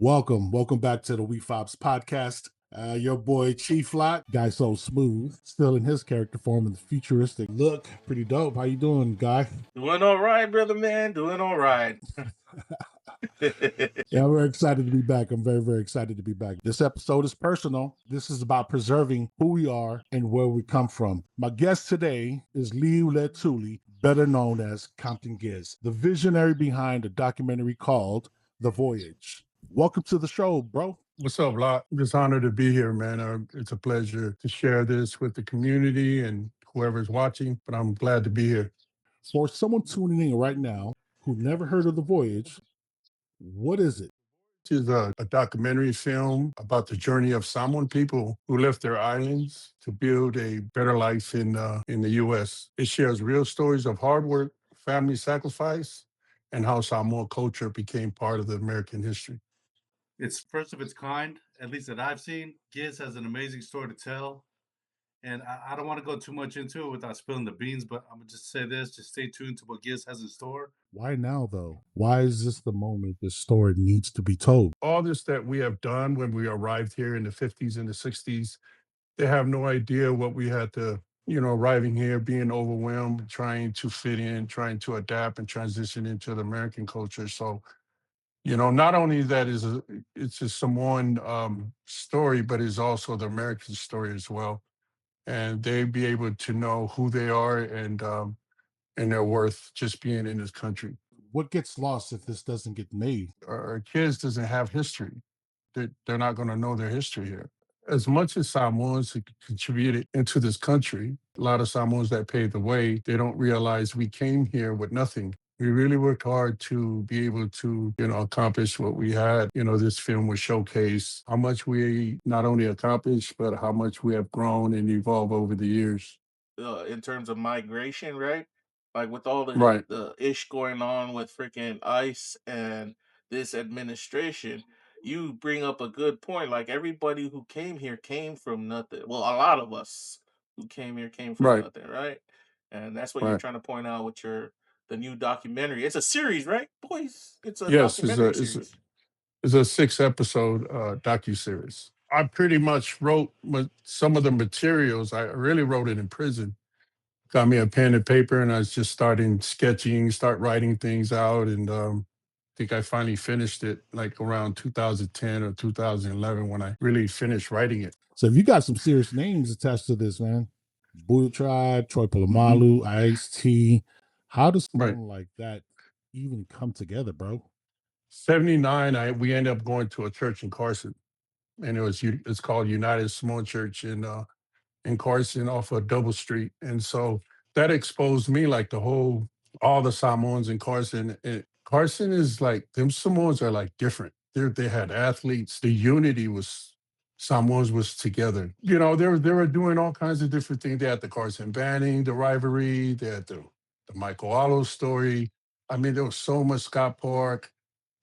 Welcome back to the We Fobs podcast. Your boy Chief Lot, guy so smooth, still in his character form in the futuristic look. Pretty dope. How you doing, guy? Doing all right, brother man. Doing all right. Yeah, we're excited to be back. I'm very, very excited to be back. This episode is personal. This is about preserving who we are and where we come from. My guest today is Liu Letuli, better known as Compton Giz, the visionary behind a documentary called The Voyage. Welcome to the show, bro. What's up, Lot? I'm just honored to be here, man. It's a pleasure to share this with the community and whoever's watching, but I'm glad to be here. For someone tuning in right now who never heard of The Voyage, what is it? This is a documentary film about the journey of Samoan people who left their islands to build a better life in the U.S. It shares real stories of hard work, family sacrifice, and how Samoan culture became part of the American history. It's first of its kind, at least that I've seen. Giz has an amazing story to tell. And I don't want to go too much into it without spilling the beans, but I'm going to just say this. Just stay tuned to what Giz has in store. Why now, though? Why is this the moment this story needs to be told? All this that we have done when we arrived here in the 50s and the 60s, they have no idea what we had to, arriving here, being overwhelmed, trying to fit in, trying to adapt and transition into the American culture. So, not only that it's a Samoan story, but it's also the American story as well. And they be able to know who they are and their worth just being in this country. What gets lost if this doesn't get made? Our kids doesn't have history. They're not going to know their history here. As much as Samoans contributed into this country, a lot of Samoans that paved the way, they don't realize we came here with nothing. We really worked hard to be able to, accomplish what we had. This film would showcase how much we not only accomplished, but how much we have grown and evolved over the years. In terms of migration, right? Like with all Right. the ish going on with freaking ICE and this administration, you bring up a good point. Like everybody who came here came from nothing. Well, a lot of us who came here came from Right. nothing, right? And that's what you're Right. trying to point out with the new documentary. It's a series, right, boys? It's a Yes, documentary series. it's a 6-episode docuseries. I pretty much wrote some of the materials. I really wrote it in prison. Got me a pen and paper, and I was just start writing things out. And I think I finally finished it like around 2010 or 2011 when I really finished writing it. So if you got some serious names attached to this, man. Buya Tribe, Troy Mhm. Polamalu, Ice-T. How does Right. something like that even come together, bro? 79, we ended up going to a church in Carson, and it's called United Samoan Church in Carson off of Double Street. And so that exposed me like all the Samoans in Carson. And Carson is like, them Samoans are like different. They had athletes. The unity was, Samoans was together. They were doing all kinds of different things. They had the Carson Banning, the rivalry. They had the Michael Allo story. I mean, there was so much Scott Park.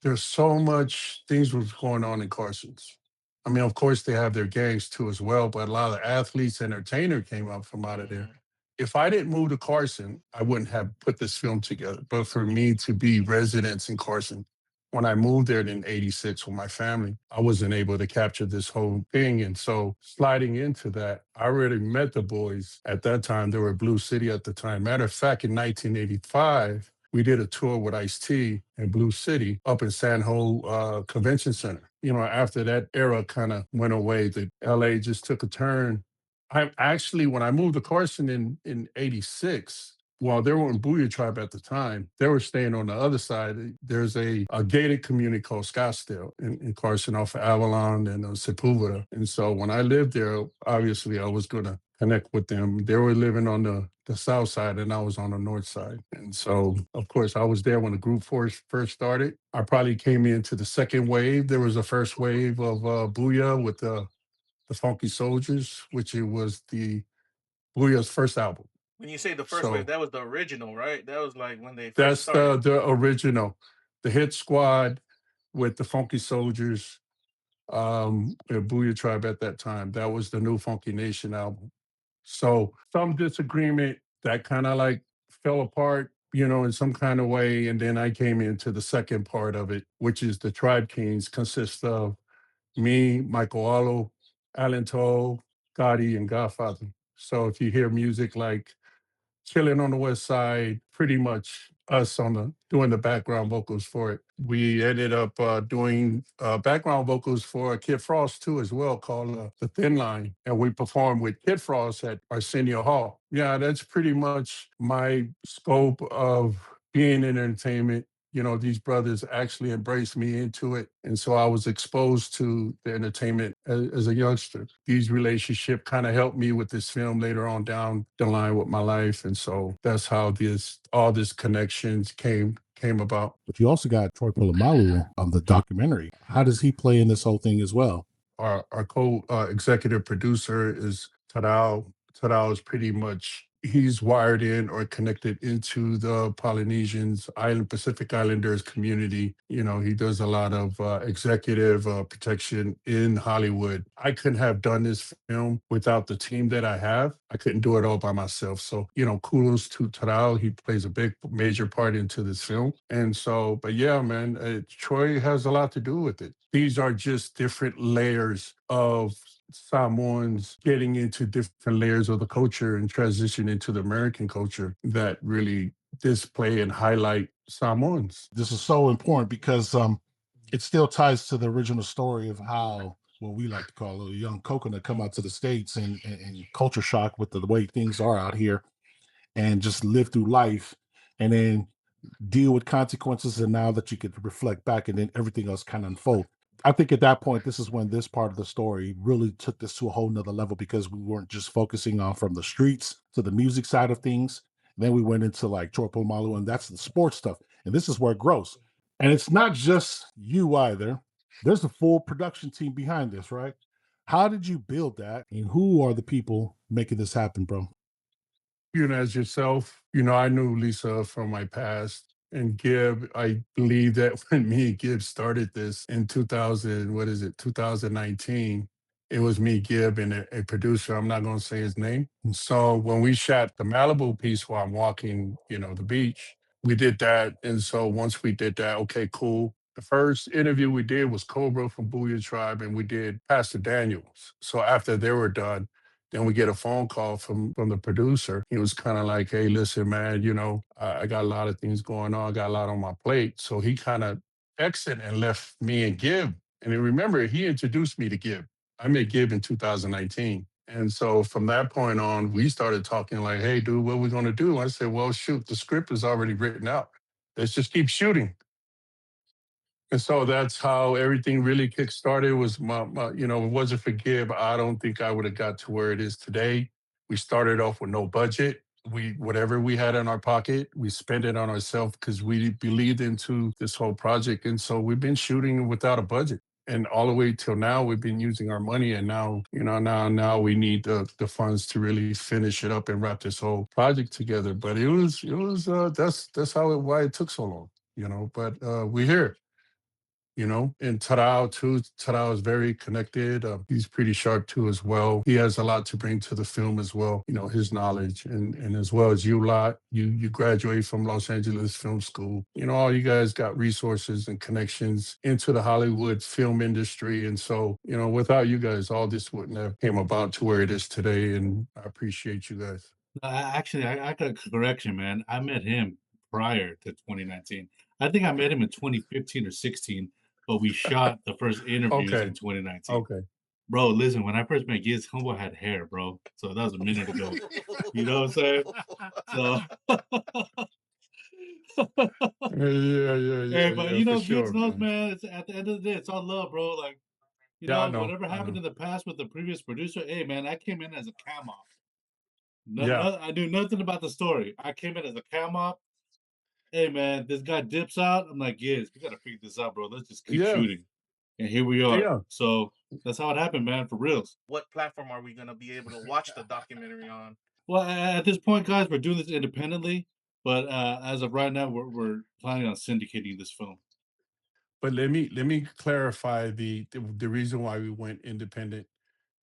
There's so much things was going on in Carson's. I mean, of course, they have their gangs too as well, but a lot of the athletes, entertainer came up from out of there. Mhm. If I didn't move to Carson, I wouldn't have put this film together. But for me to be residents in Carson, when I moved there in '86 with my family, I wasn't able to capture this whole thing. And so sliding into that, I already met the boys at that time. They were Blue City at the time. Matter of fact, in 1985, we did a tour with Ice-T in Blue City up in San Jose Convention Center. After that era kind of went away, the LA just took a turn. I actually, when I moved to Carson in '86, well, they were in Booyah Tribe at the time. They were staying on the other side. There's a gated community called Scottsdale in Carson off of Avalon and Sepulveda. And so when I lived there, obviously I was going to connect with them. They were living on the south side and I was on the north side. And so, of course, I was there when the group first started. I probably came into the second wave. There was a first wave of Booyah with the Funky Soldiers, which it was the Booyah's first album. When you say the first wave, So that was the original, right? That was like when they first that's started. the original, the hit squad with the Funky Soldiers, the Booyah Tribe at that time. That was the new Funky Nation album. So some disagreement that kind of like fell apart. in some kind of way. And then I came into the second part of it, which is the Tribe Kings, consists of me, Michael Allo, Alan Toe, Gotti, and Godfather. So if you hear music like Chilling on the West Side, pretty much us on the doing the background vocals for it. We ended up doing background vocals for Kid Frost too, as well, called The Thin Line, and we performed with Kid Frost at Arsenio Hall. Yeah, that's pretty much my scope of being in entertainment. These brothers actually embraced me into it. And so I was exposed to the entertainment as a youngster. These relationships kind of helped me with this film later on down the line with my life. And so that's how all this connections came about. But you also got Troy Polamalu on the documentary. How does he play in this whole thing as well? Our co executive producer is Tadao. Tadao is pretty much he's wired in or connected into the Polynesians, Pacific Islanders community. He does a lot of executive protection in Hollywood. I couldn't have done this film without the team that I have. I couldn't do it all by myself. So, kudos to Tadao. He plays a big, major part into this film. And so, but yeah, man, Troy has a lot to do with it. These are just different layers of Samoans getting into different layers of the culture and transition into the American culture that really display and highlight Samoans. This is so important because it still ties to the original story of how what we like to call a young coconut come out to the States and culture shock with the way things are out here and just live through life and then deal with consequences. And now that you could reflect back and then everything else kind of unfold. I think at that point, this is when this part of the story really took this to a whole nother level because we weren't just focusing on from the streets to the music side of things. Then we went into like Troy Malu, and that's the sports stuff. And this is where it grows. And it's not just you either. There's a full production team behind this, right? How did you build that? And who are the people making this happen, bro? As yourself, I knew Lisa from my past. And Gib, I believe that when me and Gib started this in 2000, what is it, 2019, it was me, Gib, and a producer. I'm not going to say his name. And so when we shot the Malibu piece while I'm walking, the beach, we did that. And so once we did that, okay, cool. The first interview we did was Cobra from Booyah Tribe, and we did Pastor Daniels. So after they were done, then we get a phone call from the producer. He was kind of like, "Hey, listen, man, I got a lot of things going on. I got a lot on my plate." So he kind of exited and left me and Gib. And then remember, he introduced me to Gib. I met Gib in 2019. And so from that point on, we started talking like, "Hey, dude, what are we going to do?" I said, "Well, shoot, the script is already written out. Let's just keep shooting." And so that's how everything really kick-started was it wasn't for Gib, I don't think I would have got to where it is today. We started off with no budget. Whatever we had in our pocket, we spent it on ourselves because we believed into this whole project. And so we've been shooting without a budget. And all the way till now, we've been using our money. And now, now we need the funds to really finish it up and wrap this whole project together. But that's why it took so long, but we're here. And Tarao too. Tarao is very connected. He's pretty sharp too as well. He has a lot to bring to the film as well. His knowledge and as well as you lot. You graduate from Los Angeles Film School. All you guys got resources and connections into the Hollywood film industry. And so, without you guys, all this wouldn't have came about to where it is today. And I appreciate you guys. Actually, I got a correction, man. I met him prior to 2019. I think I met him in 2015 or 16, but we shot the first interviews in Okay. 2019. Okay. Bro, listen, when I first met Giz, Humble had hair, bro. So that was a minute ago. You know what I'm saying? So, Yeah, yeah, hey, yeah, but yeah, for Giz sure, knows, man. man. It's at the end of the day, it's all love, bro. Like, Yeah, I know. whatever I happened know. in the past with the previous producer, hey, man, I came in as a cam op. Yeah. I knew nothing about the story. I came in as a cam op. Hey, man, this guy dips out. I'm like, Giz, we gotta figure this out, bro. Let's just keep Yeah. shooting. And here we are. Yeah. So that's how it happened, man, for reals. What platform are we gonna be able to watch the documentary on? Well, at this point, guys, we're doing this independently, but as of right now, we're planning on syndicating this film. But let me clarify the reason why we went independent.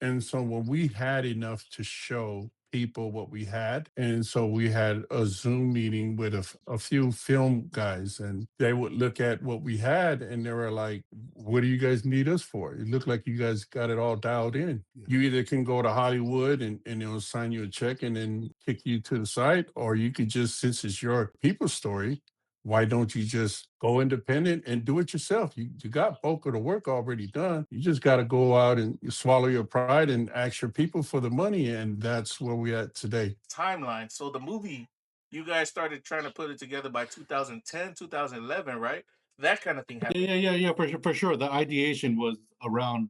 And so when we had enough to show, people what we had. And so we had a Zoom meeting with a few film guys, and they would look at what we had and they were like, what do you guys need us for? It looked like you guys got it all dialed in. Yeah. You either can go to Hollywood and they'll sign you a check and then kick you to the side, or you could just, since it's your people's story, why don't you just go independent and do it yourself? You got bulk of the work already done. You just got to go out and swallow your pride and ask your people for the money. And that's where we're at today. Timeline. So the movie, you guys started trying to put it together by 2010, 2011, right? That kind of thing happened. Yeah, for sure. The ideation was around.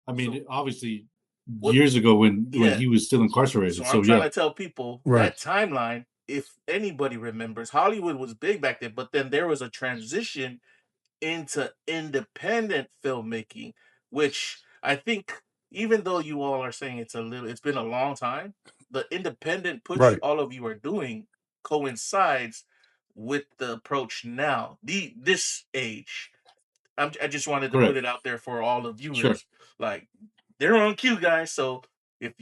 I mean, So obviously, what? years ago when Yeah. he was still incarcerated. So So I'm trying yeah, to tell people Right. that timeline, if anybody remembers, Hollywood was big back then, but then there was a transition into independent filmmaking, which I think, even though you all are saying it's been a long time, the independent push Right. all of you are doing coincides with the approach now, this age. I just wanted to put correct. it out there for all the Sure. viewers. Like, they're on cue, guys. So if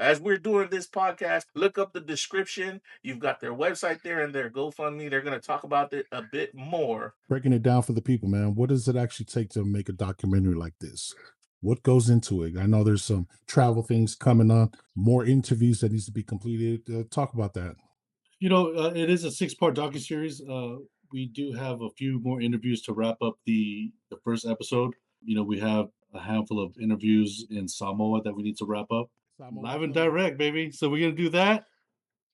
as we're doing this podcast, look up the description. You've got their website there and their GoFundMe. They're going to talk about it a bit more. Breaking it down for the people, man. What does it actually take to make a documentary like this? What goes into it? I know there's some travel things coming on, more interviews that needs to be completed. Talk about that. It is a 6-part docuseries. We do have a few more interviews to wrap up the first episode. We have a handful of interviews in Samoa that we need to wrap up. Samoa Live and film. direct, baby. So we're gonna do that.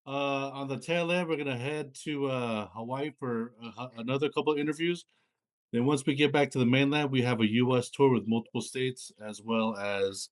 On the tail end, we're gonna head to Hawaii for another couple of interviews. Then once we get back to the mainland, we have a U.S. tour with multiple states, as well as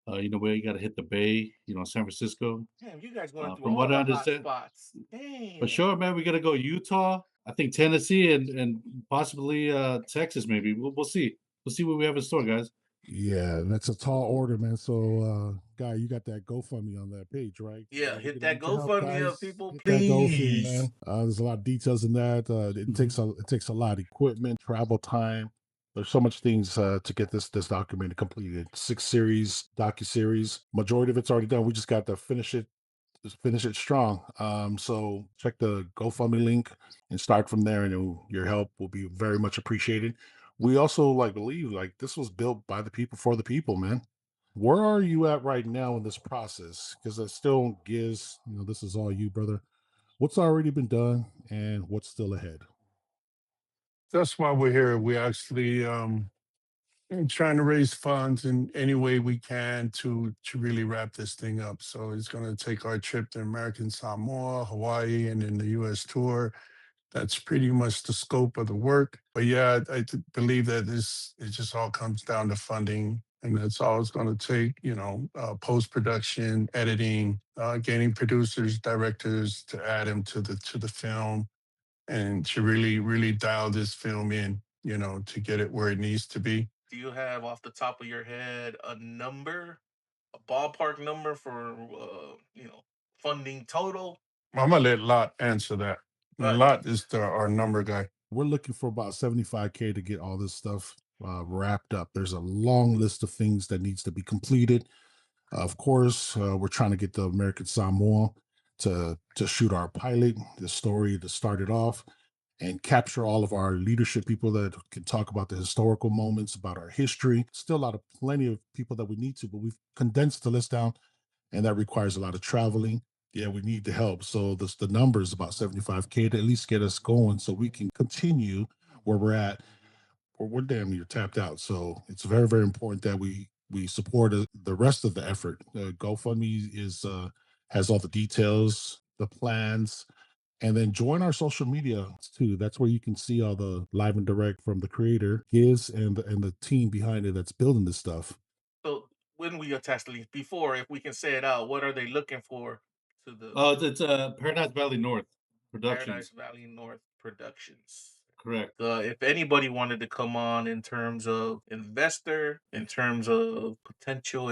we got to hit the Bay. San Francisco. Damn, you guys going through From all what I the hot understand, spots. for Damn. sure, man, we got to go Utah. I think Tennessee and possibly Texas. Maybe we'll see. We'll see what we have in store, guys. Yeah, that's a tall order, man. So, Guy, you got that GoFundMe on that page, right? Yeah, We're hit gonna that need your help, GoFundMe up, guys. people, Hit that GoFundMe, please. man. There's a lot of details in that. It takes a lot of equipment, travel time. There's so much things to get this document completed. 6 series, docu-series. Majority of it's already done. We just got to just finish it strong. So check the GoFundMe link and start from there, and your help will be very much appreciated. We also believe this was built by the people for the people, man. Where are you at right now in this process? Because it still gives, this is all you, brother. What's already been done and what's still ahead? That's why we're here. We actually trying to raise funds in any way we can to really wrap this thing up. So it's going to take our trip to American Samoa, Hawaii, and then the U.S. tour. That's pretty much the scope of the work. But yeah, believe that it just all comes down to funding, and that's all it's going to take. Post production, editing, getting producers, directors to add them to the film, and to really dial this film in. To get it where it needs to be. Do you have off the top of your head a number, a ballpark number for funding total? I'm gonna let Lot answer that. Uh, Lot is our number guy. We're looking for about 75K to get all this stuff wrapped up. There's a long list of things that needs to be completed. Of course, we're trying to get the American Samoa to shoot our pilot, the story to start it off, and capture all of our leadership people that can talk about the historical moments, about our history. Still plenty of people that we need to, but we've condensed the list down, and that requires a lot of traveling. Yeah, we need the help. So the number is about 75K to at least get us going so we can continue where we're at. We're damn near tapped out. So it's very, very important that we support the rest of the effort. GoFundMe has all the details, the plans, and then join our social media too. That's where you can see all the live and direct from the creator, Giz, and the team behind it that's building this stuff. so when we attach the links, before, if we can say it out, what are they looking for to the It's Paradise Valley North Paradise Productions. Valley North Productions? Correct. If anybody wanted to come on in terms of investor, in terms of potential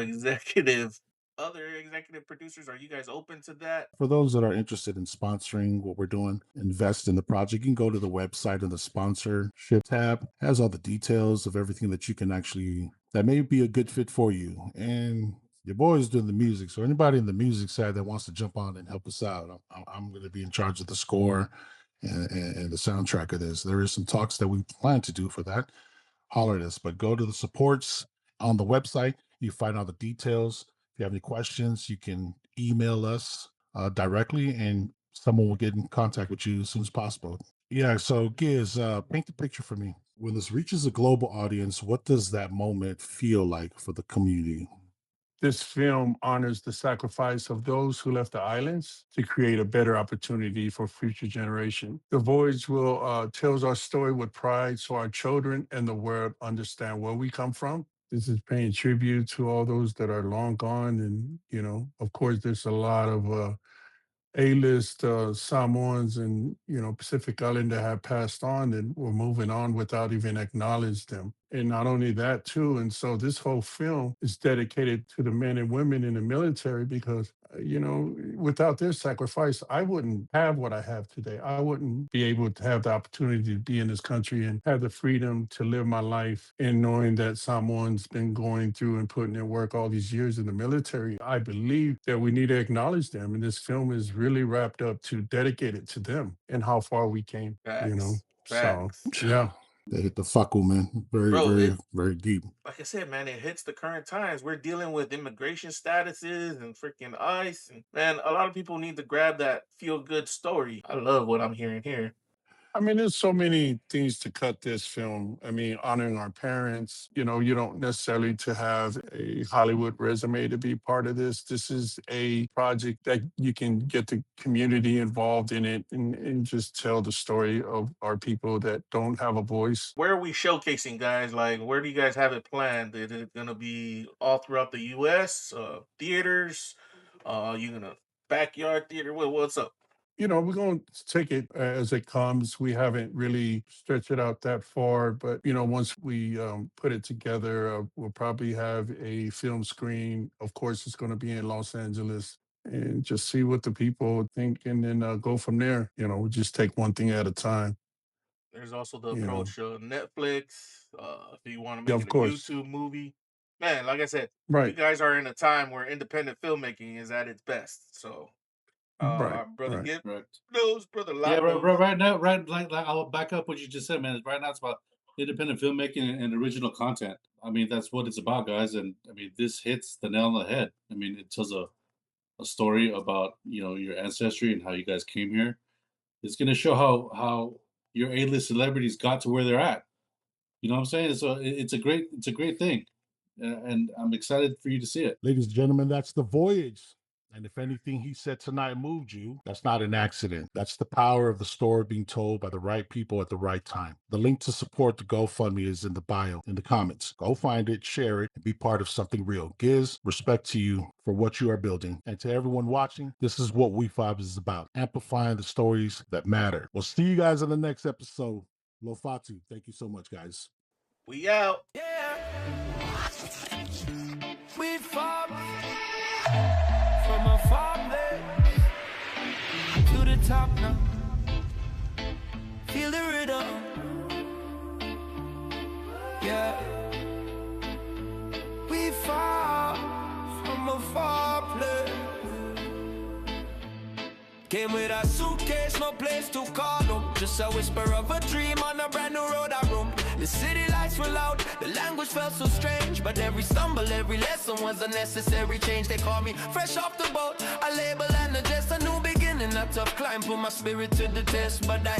other executive producers, are you guys open to that? For those that are interested in sponsoring what we're doing, invest in the project, you can go to the website and the sponsorship tab. It has all the details of everything that you can that may be a good fit for you. And Your boy is doing the music, so anybody in the music side that wants to jump on and help us out, I'm going to be in charge of the score and the soundtrack of this. There is some talks that we plan to do for that. Holler at us, but go to the supports on the website. You find all the details. If you have any questions, you can email us directly, and someone will get in contact with you as soon as possible. Yeah, so Giz, paint the picture for me. When this reaches a global audience, what does that moment feel like for the community? This film honors the sacrifice of those who left the islands to create a better opportunity for future generation. The Voyage will tells our story with pride so our children and the world understand where we come from. This is paying tribute to all those that are long gone. And, of course, there's a lot of A-list Samoans and Pacific Islander have passed on and we're moving on without even acknowledge them. And not only that too, and so this whole film is dedicated to the men and women in the military because without their sacrifice, I wouldn't have what I have today. I wouldn't be able to have the opportunity to be in this country and have the freedom to live my life and knowing that someone's been going through and putting in work all these years in the military. I believe that we need to acknowledge them. And this film is really wrapped up to dedicate it to them and how far we came, Facts. So, Facts. yeah. They hit the fuckle, man. Very, Bro, very, very deep. Like I said, man, it hits the current times. We're dealing with immigration statuses and freaking ICE. And man, a lot of people need to grab that feel good story. I love what I'm hearing here. I mean, there's so many things to cut this film. I mean, honoring our parents, you don't necessarily to have a Hollywood resume to be part of this. This is a project that you can get the community involved in it and just tell the story of our people that don't have a voice. Where are we showcasing, guys? Like, where do you guys have it planned? Is it going to be all throughout the U.S., theaters? You going to backyard theater? What's up? We're going to take it as it comes. We haven't really stretched it out that far, but once we put it together, we'll probably have a film screen. Of course, it's going to be in Los Angeles, and just see what the people think, and then go from there. We just take one thing at a time. There's also the You know, approach of Netflix. If you want to yeah, make of it a course, YouTube movie, man, like I said, you right, guys are in a time where independent filmmaking is at its best. So, right, our brother right. Gip Right. knows, brother Yeah, Lot knows. right now, like I'll back up what you just said, man. Right now, it's about independent filmmaking and original content. I mean, that's what it's about, guys. And I mean, this hits the nail on the head. I mean, it tells a story about your ancestry and how you guys came here. It's going to show how your A-list celebrities got to where they're at. You know what I'm saying? So it's a great thing, and I'm excited for you to see it. Ladies and gentlemen, that's The Voyage. And if anything he said tonight moved you, that's not an accident. That's the power of the story being told by the right people at the right time. The link to support the GoFundMe is in the bio, in the comments. Go find it, share it, and be part of something real. Giz, respect to you for what you are building. And to everyone watching, this is what We Five is about, amplifying the stories that matter. We'll see you guys in the next episode. Lofatu, thank you so much, guys. We out. Yeah. We fought from a far place to the top now. Feel the rhythm. Yeah. We fought from a far place. Came with a suitcase, no place to call home. Just a whisper of a dream on a brand new road I roam. The city lights were loud, the language felt so strange. But every stumble, every lesson was a necessary change. They call me fresh off the boat, a label and a just a new beginning. A tough climb, put my spirit to the test, but I